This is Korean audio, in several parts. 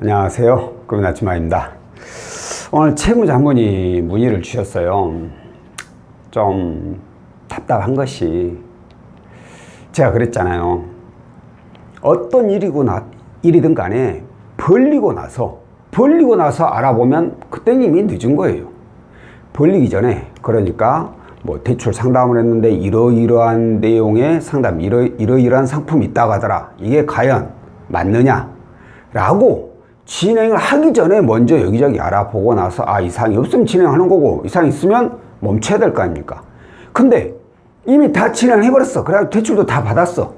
안녕하세요. 금은아침마입니다. 오늘 채무자 한 분이 문의를 주셨어요. 좀 답답한 것이, 제가 그랬잖아요. 어떤 일이든 간에 벌리고 나서 알아보면 그때는 이미 늦은 거예요. 벌리기 전에, 그러니까 뭐 대출 상담을 했는데 이러이러한 내용의 상담, 이러이러한 상품이 있다고 하더라. 이게 과연 맞느냐? 라고 진행을 하기 전에 먼저 여기저기 알아보고 나서 이상이 없으면 진행하는 거고, 이상이 있으면 멈춰야 될 거 아닙니까? 근데 이미 다 진행을 해버렸어. 그래가지고 대출도 다 받았어.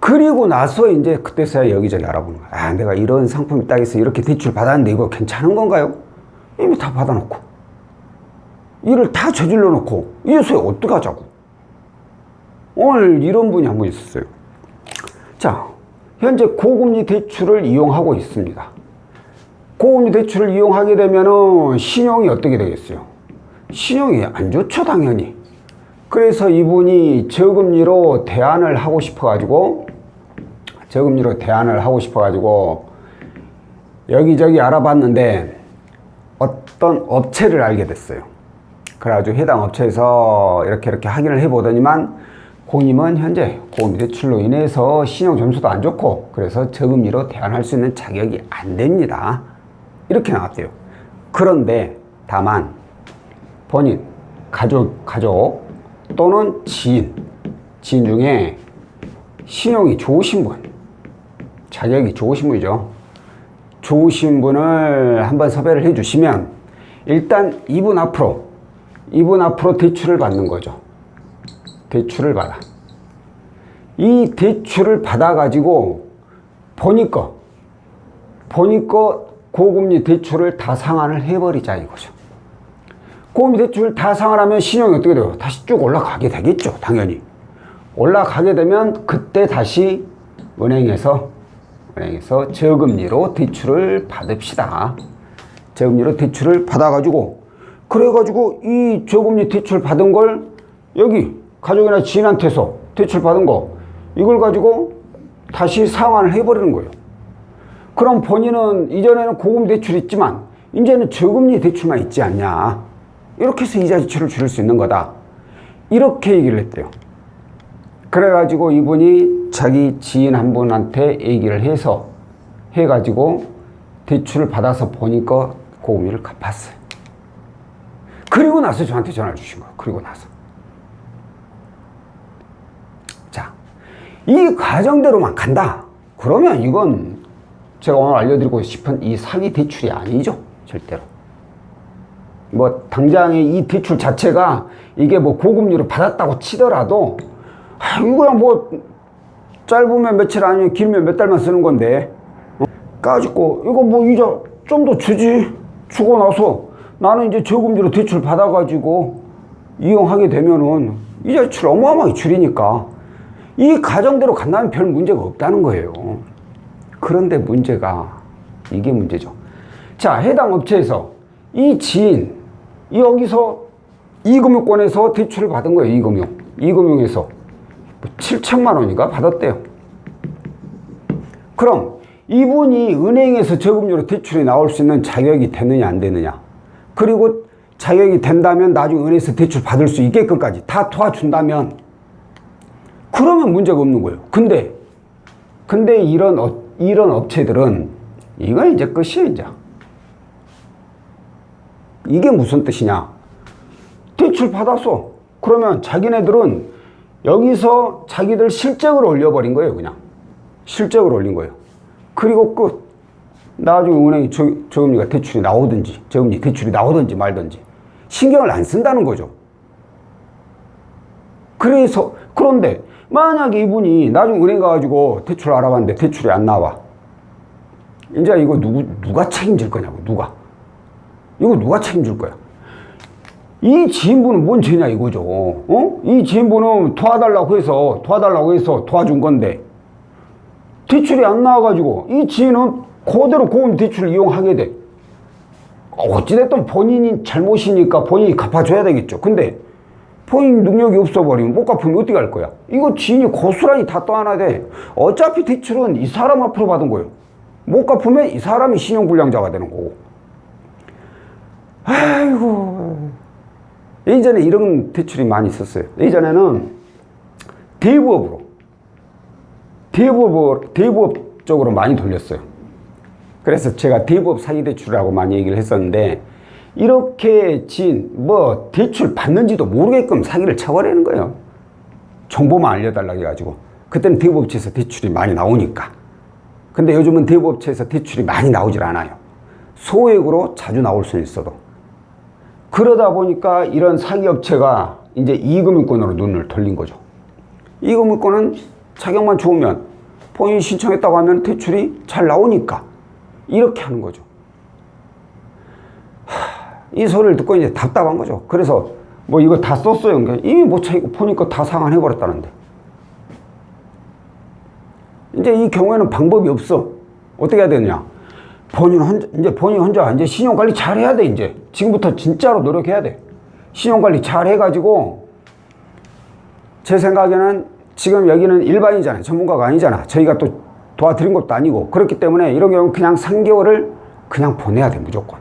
그리고 나서 이제 그때서야 여기저기 알아보는 거야. 내가 이런 상품이 딱 있어. 이렇게 대출 받았는데 이거 괜찮은 건가요? 이미 다 받아놓고 일을 다 저질러 놓고 이래서 어떡하자고. 오늘 이런 분이 한 분 있었어요. 자, 현재 고금리 대출을 이용하고 있습니다. 고금리 대출을 이용하게 되면은 신용이 어떻게 되겠어요? 신용이 안 좋죠, 당연히. 그래서 이분이 저금리로 대안을 하고 싶어가지고 여기저기 알아봤는데 어떤 업체를 알게 됐어요. 그래가지고 해당 업체에서 이렇게 확인을 해보더니만 고님은 현재 고금리 대출로 인해서 신용 점수도 안 좋고 그래서 저금리로 대안할 수 있는 자격이 안 됩니다. 이렇게 나왔대요. 그런데 다만 본인, 가족 또는 지인 중에 신용이 좋으신 분, 자격이 좋으신 분이죠. 좋으신 분을 한번 섭외를 해 주시면 일단 이분 앞으로 대출을 받는 거죠. 대출을 받아. 이 대출을 받아가지고 보니까 고금리 대출을 다 상환을 해버리자 이거죠. 고금리 대출을 다 상환하면 신용이 어떻게 돼요? 다시 쭉 올라가게 되겠죠. 당연히. 올라가게 되면 그때 다시 은행에서 저금리로 대출을 받읍시다. 저금리로 대출을 받아가지고 그래가지고 이 저금리 대출 받은 걸 여기 가족이나 지인한테서 대출 받은 거 이걸 가지고 다시 상환을 해버리는 거예요. 그럼 본인은 이전에는 고금리 대출이 있지만 이제는 저금리 대출만 있지 않냐. 이렇게 해서 이자 지출을 줄일 수 있는 거다. 이렇게 얘기를 했대요. 그래가지고 이분이 자기 지인 한 분한테 얘기를 해가지고 대출을 받아서 보니까 고금리를 갚았어요. 그리고 나서 저한테 전화를 주신 거예요. 그리고 나서. 자, 이 과정대로만 간다. 그러면 이건 제가 오늘 알려드리고 싶은 이 사기 대출이 아니죠. 절대로. 뭐 당장의 이 대출 자체가 이게 뭐 고금리로 받았다고 치더라도 이거야 뭐 짧으면 며칠 아니면 길면 몇 달만 쓰는 건데 까짓거 이거 뭐 이자 좀 더 주고 나서 나는 이제 저금리로 대출 받아가지고 이용하게 되면은 이자 지출 어마어마하게 줄이니까 이 가정대로 간다면 별 문제가 없다는 거예요. 그런데 문제가 이게 문제죠. 자, 해당 업체에서 이 지인 여기서 이금융권에서 대출을 받은 거예요. 이금융에서 7천만 원인가 받았대요. 그럼 이분이 은행에서 저금리로 대출이 나올 수 있는 자격이 되느냐 안 되느냐, 그리고 자격이 된다면 나중에 은행에서 대출 받을 수 있게끔까지 다 도와준다면 그러면 문제가 없는 거예요. 근데 이런 업체들은 이건 이제 끝이에요. 이제 이게 무슨 뜻이냐, 대출 받았어. 그러면 자기네들은 여기서 자기들 실적을 올려버린 거예요. 그냥 실적을 올린 거예요. 그리고 끝. 나중에 은행이 저금리가 대출이 나오든지 저금리 대출이 나오든지 말든지 신경을 안 쓴다는 거죠. 그런데 만약에 이분이 나중에 은행 가가지고 대출 알아봤는데 대출이 안 나와. 이제 이거 누가 책임질 거냐고. 이거 누가 책임질 거야? 이 지인분은 뭔 죄냐 이거죠. 이 지인분은 도와달라고 해서 도와준 건데 대출이 안 나와가지고 이 지인은 그대로 고금리 대출을 이용하게 돼. 어찌됐든 본인이 잘못이니까 본인이 갚아줘야 되겠죠. 근데 본인 능력이 없어버리면 못 갚으면 어떻게 할 거야? 이거 지인이 고스란히 다 떠안아야 돼. 어차피 대출은 이 사람 앞으로 받은 거예요. 못 갚으면 이 사람이 신용불량자가 되는 거고. 아이고. 예전에 이런 대출이 많이 있었어요. 예전에는 대부업 쪽으로 많이 돌렸어요. 그래서 제가 대부업 사기대출이라고 많이 얘기를 했었는데, 이렇게 대출 받는지도 모르게끔 사기를 쳐버리는 거예요. 정보만 알려달라고 해가지고. 그때는 대부업체에서 대출이 많이 나오니까. 근데 요즘은 대부업체에서 대출이 많이 나오질 않아요. 소액으로 자주 나올 수는 있어도. 그러다 보니까 이런 사기업체가 이제 이금융권으로 눈을 돌린 거죠. 이금융권은 자격만 좋으면 본인이 신청했다고 하면 대출이 잘 나오니까 이렇게 하는 거죠. 이 소리를 듣고 이제 답답한 거죠. 그래서 뭐 이거 다 썼어요. 이미 못 차이고 보니까 다 상환해버렸다는데. 이제 이 경우에는 방법이 없어. 어떻게 해야 되느냐. 본인 혼자 이제 신용관리 잘 해야 돼. 이제 지금부터 진짜로 노력해야 돼. 신용관리 잘 해가지고, 제 생각에는 지금 여기는 일반인이잖아요. 전문가가 아니잖아. 저희가 또 도와드린 것도 아니고. 그렇기 때문에 이런 경우는 그냥 3개월을 그냥 보내야 돼. 무조건.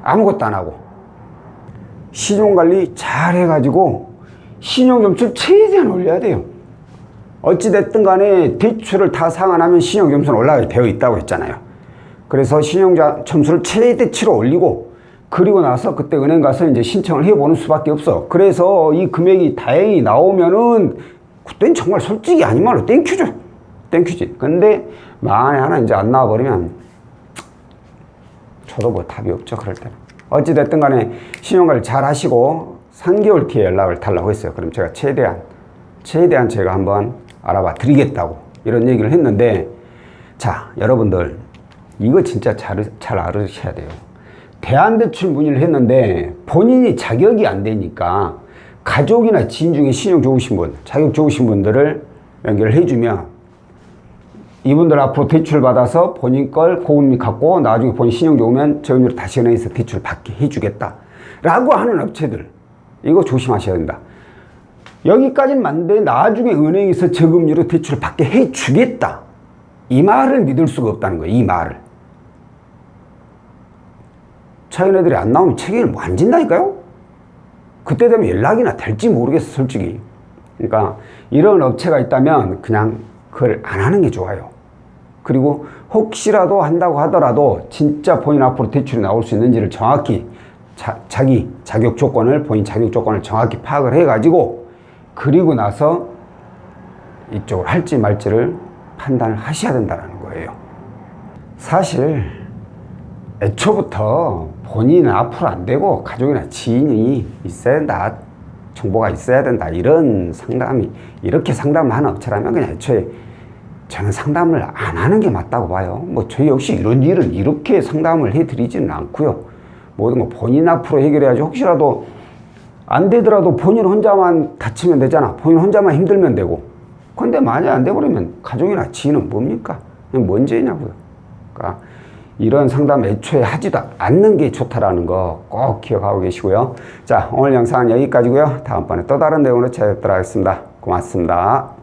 아무것도 안 하고. 신용관리 잘 해가지고 신용점수를 최대한 올려야 돼요. 어찌됐든 간에 대출을 다 상환하면 신용점수는 올라가게 되어 있다고 했잖아요. 그래서 신용점수를 최대치로 올리고, 그리고 나서 그때 은행 가서 이제 신청을 해보는 수밖에 없어. 그래서 이 금액이 다행히 나오면은 그땐 정말 솔직히 아닌 말로 땡큐죠. 땡큐지. 근데 만에 하나 이제 안 나와버리면 저도 뭐 답이 없죠. 그럴 때는. 어찌됐든 간에 신용관리 잘 하시고 3개월 뒤에 연락을 달라고 했어요. 그럼 제가 최대한 제가 한번 알아봐 드리겠다고 이런 얘기를 했는데, 자, 여러분들 이거 진짜 잘 알으셔야 돼요. 대안대출 문의를 했는데 본인이 자격이 안 되니까 가족이나 지인 중에 신용 좋으신 분, 자격 좋으신 분들을 연결을 해주면 이분들 앞으로 대출 받아서 본인 걸 고금리 갚고 나중에 본인 신용 좋으면 저금리로 다시 은행에서 대출 받게 해주겠다 라고 하는 업체들, 이거 조심하셔야 된다. 여기까지는 맞는데 나중에 은행에서 저금리로 대출을 받게 해주겠다, 이 말을 믿을 수가 없다는 거예요. 이 말을. 자기네들이 안 나오면 책임을 뭐 안 진다니까요. 그때 되면 연락이나 될지 모르겠어 솔직히. 그러니까 이런 업체가 있다면 그냥 그걸 안 하는 게 좋아요. 그리고 혹시라도 한다고 하더라도 진짜 본인 앞으로 대출이 나올 수 있는지를 정확히 본인 자격 조건을 정확히 파악을 해가지고, 그리고 나서 이쪽을 할지 말지를 판단을 하셔야 된다는 거예요. 사실 애초부터 본인은 앞으로 안 되고 가족이나 지인이 있어야 된다, 정보가 있어야 된다, 이런 상담이, 이렇게 상담을 하는 업체라면 그냥 애초에 저는 상담을 안 하는 게 맞다고 봐요. 뭐 저희 역시 이런 일은 이렇게 상담을 해드리지는 않고요. 모든 거 본인 앞으로 해결해야지. 혹시라도 안 되더라도 본인 혼자만 다치면 되잖아. 본인 혼자만 힘들면 되고. 근데 만약 안 돼버리면 가족이나 지인은 뭡니까? 뭔 죄냐고요. 그러니까 이런 상담 애초에 하지도 않는 게 좋다라는 거 꼭 기억하고 계시고요. 자, 오늘 영상은 여기까지고요. 다음번에 또 다른 내용으로 찾아뵙도록 하겠습니다. 고맙습니다.